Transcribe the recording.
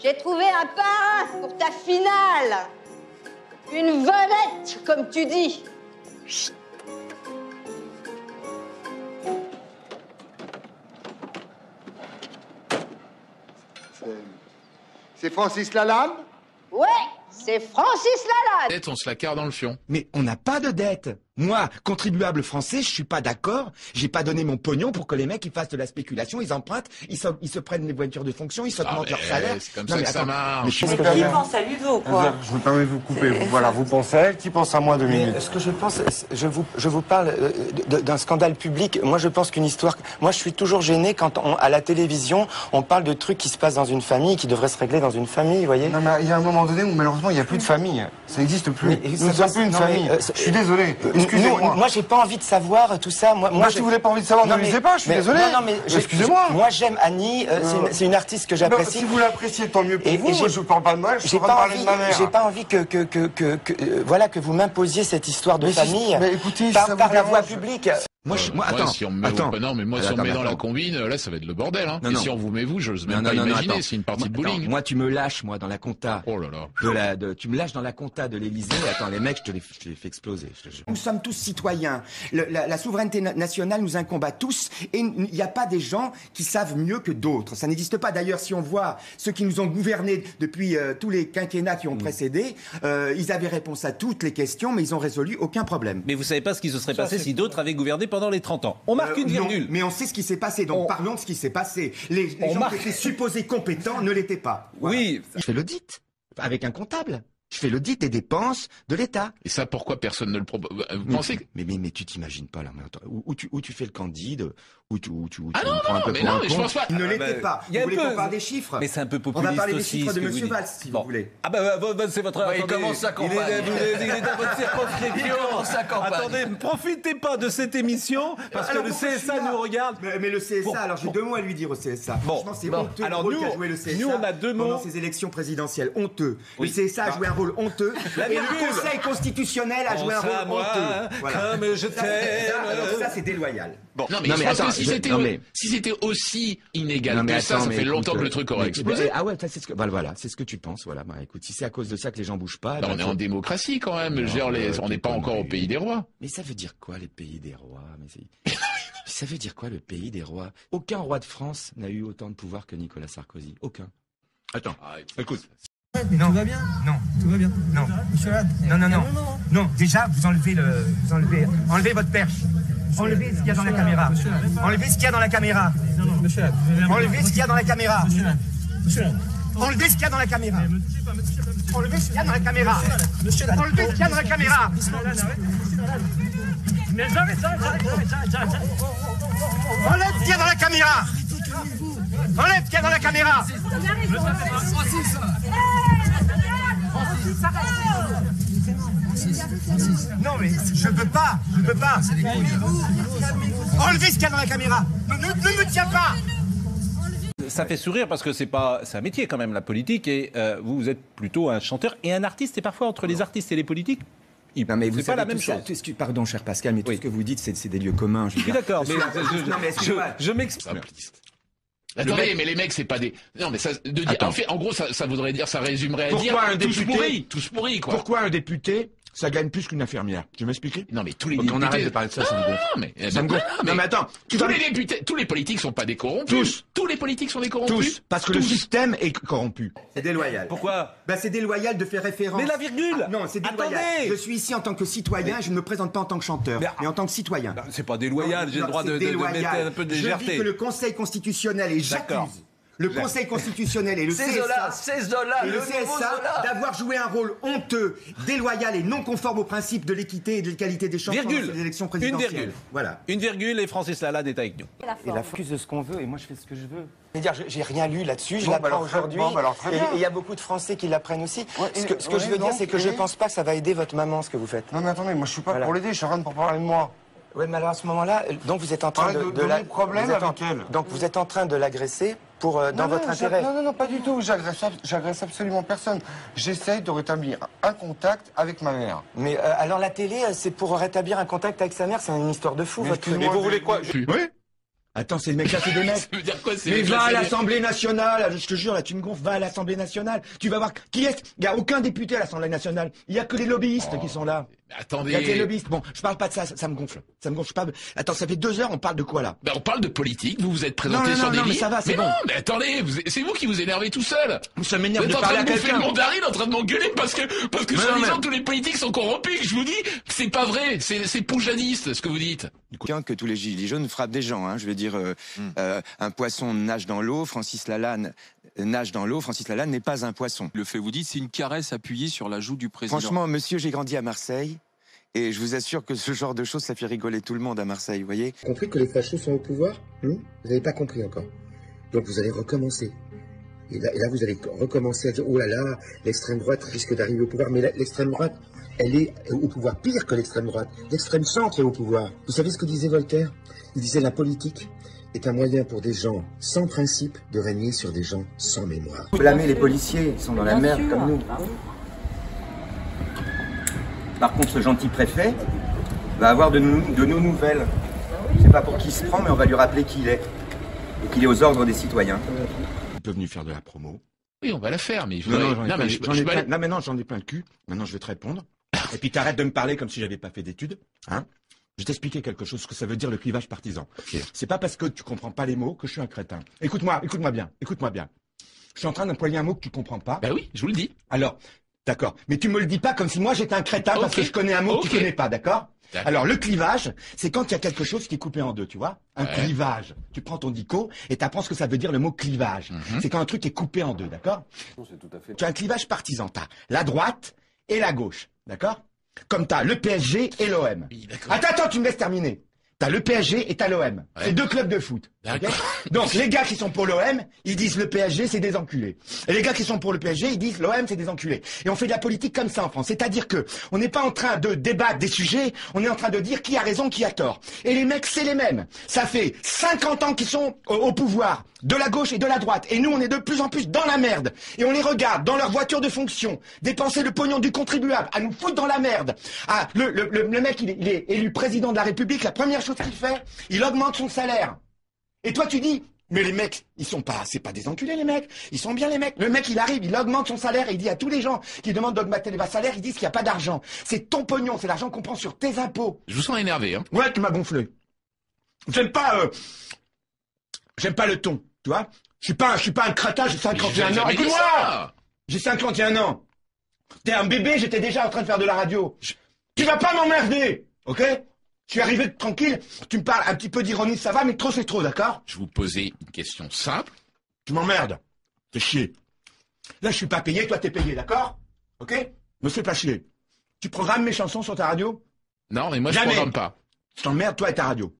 J'ai trouvé un parrain pour ta finale. Une vedette, comme tu dis. Chut. C'est Francis Lalanne? Ouais, c'est Francis Lalanne. Dette, on se la carre dans le fion. Mais on n'a pas de dette. Moi, contribuable français, je suis pas d'accord. J'ai pas donné mon pognon pour que les mecs ils fassent de la spéculation, ils empruntent, ils se prennent les voitures de fonction, ils augmentent leur salaire. C'est comme ça que ça marche. Qui pense à Ludo, quoi? Je me permets de vous couper. Voilà, vous pensez à elle, qui pense à moi 2 minutes? Ce que je pense, je vous parle d'un scandale public. Moi, je pense qu'une histoire. Moi, je suis toujours gêné quand à la télévision, on parle de trucs qui se passent dans une famille, qui devraient se régler dans une famille, vous voyez. Non, mais il y a un moment donné où malheureusement il n'y a plus de famille. Ça n'existe plus. Nous ne sommes plus une famille. Je suis désolé. Excusez-moi. Moi, j'ai pas envie de savoir tout ça. Moi, si vous n'avez pas envie de savoir, ne le lisez pas. Je suis désolé. Non, mais excusez-moi. Moi, j'aime Annie. C'est une artiste que j'apprécie. Si vous l'appréciez, tant mieux pour vous. Je ne parle pas de moi. Je suis en train de parler de ma mère. J'ai pas envie que vous m'imposiez cette histoire de famille par la voie publique. Attends, si on me met dans la combine, là, ça va être le bordel, hein. Et si on vous met vous, j'ose même pas imaginer, c'est une partie de bowling. Moi, tu me lâches, moi, dans la compta. Oh là là. Tu me lâches dans la compta de l'Élysée. Attends, les mecs, je te les fais exploser, je te jure. Nous sommes tous citoyens. La souveraineté nationale nous incombe à tous. Et il n'y a pas des gens qui savent mieux que d'autres. Ça n'existe pas. D'ailleurs, si on voit ceux qui nous ont gouvernés depuis tous les quinquennats qui ont précédé, ils avaient réponse à toutes les questions, mais ils ont résolu aucun problème. Mais vous savez pas ce qui se serait passé si d'autres avaient gouverné pendant les 30 ans. On marque une virgule. Non, mais on sait ce qui s'est passé, donc parlons de ce qui s'est passé. Les gens qui étaient supposés compétents ne l'étaient pas. Voilà. Oui. Je fais l'audit avec un comptable. Je fais l'audit des dépenses de l'État. Et ça, pourquoi personne ne le propose? Vous pensez que... Mais tu t'imagines pas, là. Mais attends, où tu fais le candide, où tu ah non, mais non, mais je pense pas. Il ne l'était pas. Vous voulez qu'on parle des chiffres? Mais c'est un peu populiste. On va parler des aussi, chiffres de M. Valls, si vous voulez. Ah c'est votre... Il commence sa campagne. Il est dans votre circonscription. Il commence sa campagne. Attendez, profitez pas de cette émission, parce que le CSA nous regarde. Mais le CSA, alors j'ai 2 mots à lui dire au CSA. Franchement, c'est honteux le rôle qu'a joué le CSA on a 2 mots pendant ces élections présidentielles. Honteux. Le CSA a joué un rôle honteux. Et le Conseil constitutionnel a joué un rôle honteux. Comme je t'aime. Alors ça, c'est déloyal. Non, mais je pense que si c'était aussi inégal que ça fait longtemps que le truc aurait explosé. Ah ouais, c'est ce que, voilà, c'est ce que tu penses, voilà. Bah écoute, si c'est à cause de ça que les gens bougent pas. On est en démocratie quand même. Je veux dire, on n'est pas encore au pays des rois. Mais ça veut dire quoi, les pays des rois? Ça veut dire quoi, le pays des rois? Aucun roi de France n'a eu autant de pouvoir que Nicolas Sarkozy. Aucun. Attends, écoute. Non. Tout va bien? Non. Tout va bien? Non. Non, déjà, enlevez votre perche. Enlevez ce qu'il y a dans la caméra. Enlevez ce qu'il y a dans la caméra. Enlevez ce qu'il y a dans la caméra. Enlevez ce qu'il y a dans la caméra. Enlevez ce qu'il y a dans la caméra. Enlevez ce qu'il y a dans la caméra. Mais j'arrête. Enlève ce qu'il y a dans la caméra. Enlève ce qu'il y a dans la caméra. Non mais je peux pas. Enlevez ce qu'il y a dans la caméra. Ne me tiens pas. Ça fait sourire parce que c'est un métier quand même, la politique, et vous êtes plutôt un chanteur et un artiste, et parfois entre les artistes et les politiques, non, mais c'est pas la même chose. Pardon, cher Pascal, mais tout ce que vous dites, c'est des lieux communs. Je suis d'accord, mais je m'explique. Attendez, mais les mecs, c'est pas des... Non, mais ça, en gros, ça voudrait dire, ça résumerait à dire... Tous pourris, quoi. Pourquoi un député, ça gagne plus qu'une infirmière? Tu m'expliques? Non, mais tous les députés... On arrête de parler de ça, ça me gonfle. Non, mais attends. Tous les politiques sont pas des corrompus. Tous les politiques sont des corrompus. Tous. Parce que le système est corrompu. C'est déloyal. Pourquoi? C'est déloyal de faire référence... Mais la virgule! Non, c'est déloyal. Attendez. Je suis ici en tant que citoyen, je ne me présente pas en tant que chanteur, mais en tant que citoyen. C'est pas déloyal, j'ai le droit de mettre un peu de légèreté. Je dis que le Conseil constitutionnel, et j'accuse le Conseil constitutionnel et le CSA d'avoir joué un rôle honteux, déloyal et non conforme aux principes de l'équité et de l'égalité des chances dans les élections présidentielles. Une virgule. Voilà. Une virgule et Francis Lalanne est avec nous. Et la focus de ce qu'on veut et moi je fais ce que je veux. J'ai rien lu là-dessus, je l'apprends aujourd'hui. Et il y a beaucoup de Français qui l'apprennent aussi. Ce que je veux dire, c'est que je pense pas que ça va aider votre maman, ce que vous faites. Non mais attendez, moi je suis pas pour l'aider, je suis rien pour parler de moi. Oui, mais alors à ce moment-là, donc vous êtes en train de problème avec elle. Donc vous êtes en train de l'agresser dans votre intérêt. Non, pas du tout. J'agresse absolument personne. J'essaye de rétablir un contact avec ma mère. Mais alors la télé, c'est pour rétablir un contact avec sa mère, c'est une histoire de fou. Mais vous voulez quoi? Oui. Attends, c'est le mec là, c'est des mecs. Ça veut dire quoi? Mais va à l'Assemblée nationale, je te jure, là, tu me gonfles, va à l'Assemblée nationale. Tu vas voir, qui est-ce? Il n'y a aucun député à l'Assemblée nationale. Il n'y a que les lobbyistes qui sont là. Mais attendez. Il y a que les lobbyistes. Bon, je parle pas de ça, ça me gonfle. Ça me gonfle, je parle. Attends, ça fait 2 heures, on parle de quoi là? Ben, on parle de politique, vous vous êtes présenté sur des mais lignes. ça va, c'est bon. Non, mais attendez, c'est vous qui vous énervez tout seul. Ça Vous m'énerve êtes de en train parler de à bouffer le quelqu'un. mandarine, en train de m'engueuler parce que soi-disant tous les politiques sont corrompus. Je vous dis, c'est pas vrai, c'est poujadiste ce que vous dites. Que tous les gilets jaunes frappent des gens, hein. Je veux dire, un poisson nage dans l'eau, Francis Lalanne nage dans l'eau, Francis Lalanne n'est pas un poisson. Le fait, vous dites, c'est une caresse appuyée sur la joue du président. Franchement, monsieur, j'ai grandi à Marseille, et je vous assure que ce genre de choses, ça fait rigoler tout le monde à Marseille, vous voyez. Vous avez compris que les fachos sont au pouvoir? Vous n'avez pas compris encore. Donc vous allez recommencer. Et là, vous allez recommencer à dire, oh là là, l'extrême droite risque d'arriver au pouvoir. Mais l'extrême droite, elle est au pouvoir pire que l'extrême droite. L'extrême centre est au pouvoir. Vous savez ce que disait Voltaire? Il disait, la politique est un moyen pour des gens sans principe de régner sur des gens sans mémoire. Blâmer les policiers, ils sont dans la merde comme nous. Par contre, ce gentil préfet va avoir de nos nouvelles. Je sais pas pour qui il se prend, mais on va lui rappeler qui il est. Et qu'il est aux ordres des citoyens. Il peut venir faire de la promo. Oui, on va la faire, mais j'en ai plein le cul. Maintenant, je vais te répondre. Et puis t'arrêtes de me parler comme si j'avais pas fait d'études. Hein? Je vais t'expliquer quelque chose, ce que ça veut dire le clivage partisan. Okay. C'est pas parce que tu comprends pas les mots que je suis un crétin. Écoute-moi bien. Je suis en train d'employer un mot que tu comprends pas. Ben oui, je vous le dis. Alors, d'accord. Mais tu me le dis pas comme si moi j'étais un crétin parce que je connais un mot que tu connais pas, d'accord? Alors, le clivage, c'est quand il y a quelque chose qui est coupé en deux, tu vois? Un clivage. Tu prends ton dico et t'apprends ce que ça veut dire le mot clivage. C'est quand un truc est coupé en deux, d'accord? Tu as un clivage partisan. T'as la droite et la gauche, d'accord? Comme t'as le PSG et l'OM. Oui, attends, tu me laisses terminer. T'as le PSG et t'as l'OM. C'est 2 clubs de foot. Okay? Donc, les gars qui sont pour l'OM, ils disent le PSG, c'est des enculés. Et les gars qui sont pour le PSG, ils disent l'OM, c'est des enculés. Et on fait de la politique comme ça en France. C'est-à-dire que on n'est pas en train de débattre des sujets, on est en train de dire qui a raison, qui a tort. Et les mecs, c'est les mêmes. Ça fait 50 ans qu'ils sont au pouvoir, de la gauche et de la droite. Et nous, on est de plus en plus dans la merde. Et on les regarde dans leur voiture de fonction, dépenser le pognon du contribuable, à nous foutre dans la merde. Ah, le mec, il est élu président de la République, la première chose qu'il fait, il augmente son salaire. Et toi, tu dis, mais les mecs, c'est pas des enculés, les mecs. Ils sont bien, les mecs. Le mec, il arrive, il augmente son salaire et il dit à tous les gens qui demandent d'augmenter les salaires, ils disent qu'il n'y a pas d'argent. C'est ton pognon, c'est l'argent qu'on prend sur tes impôts. Je vous sens énervé, hein. Ouais, tu m'as gonflé. J'aime pas le ton, tu vois. Je suis pas un crétin, j'ai 51 ans. Écoute-moi! J'ai 51 ans. T'es un bébé, j'étais déjà en train de faire de la radio. Tu vas pas m'emmerder, ok? Je suis arrivé tranquille, tu me parles un petit peu d'ironie, ça va, mais trop c'est trop, d'accord? Je vous posais une question simple. Tu m'emmerdes. Fais chier. Là, je suis pas payé, toi t'es payé, d'accord? Ok? Me fais pas chier. Tu programmes mes chansons sur ta radio? Non, mais moi je programme pas. Je t'emmerde, toi et ta radio.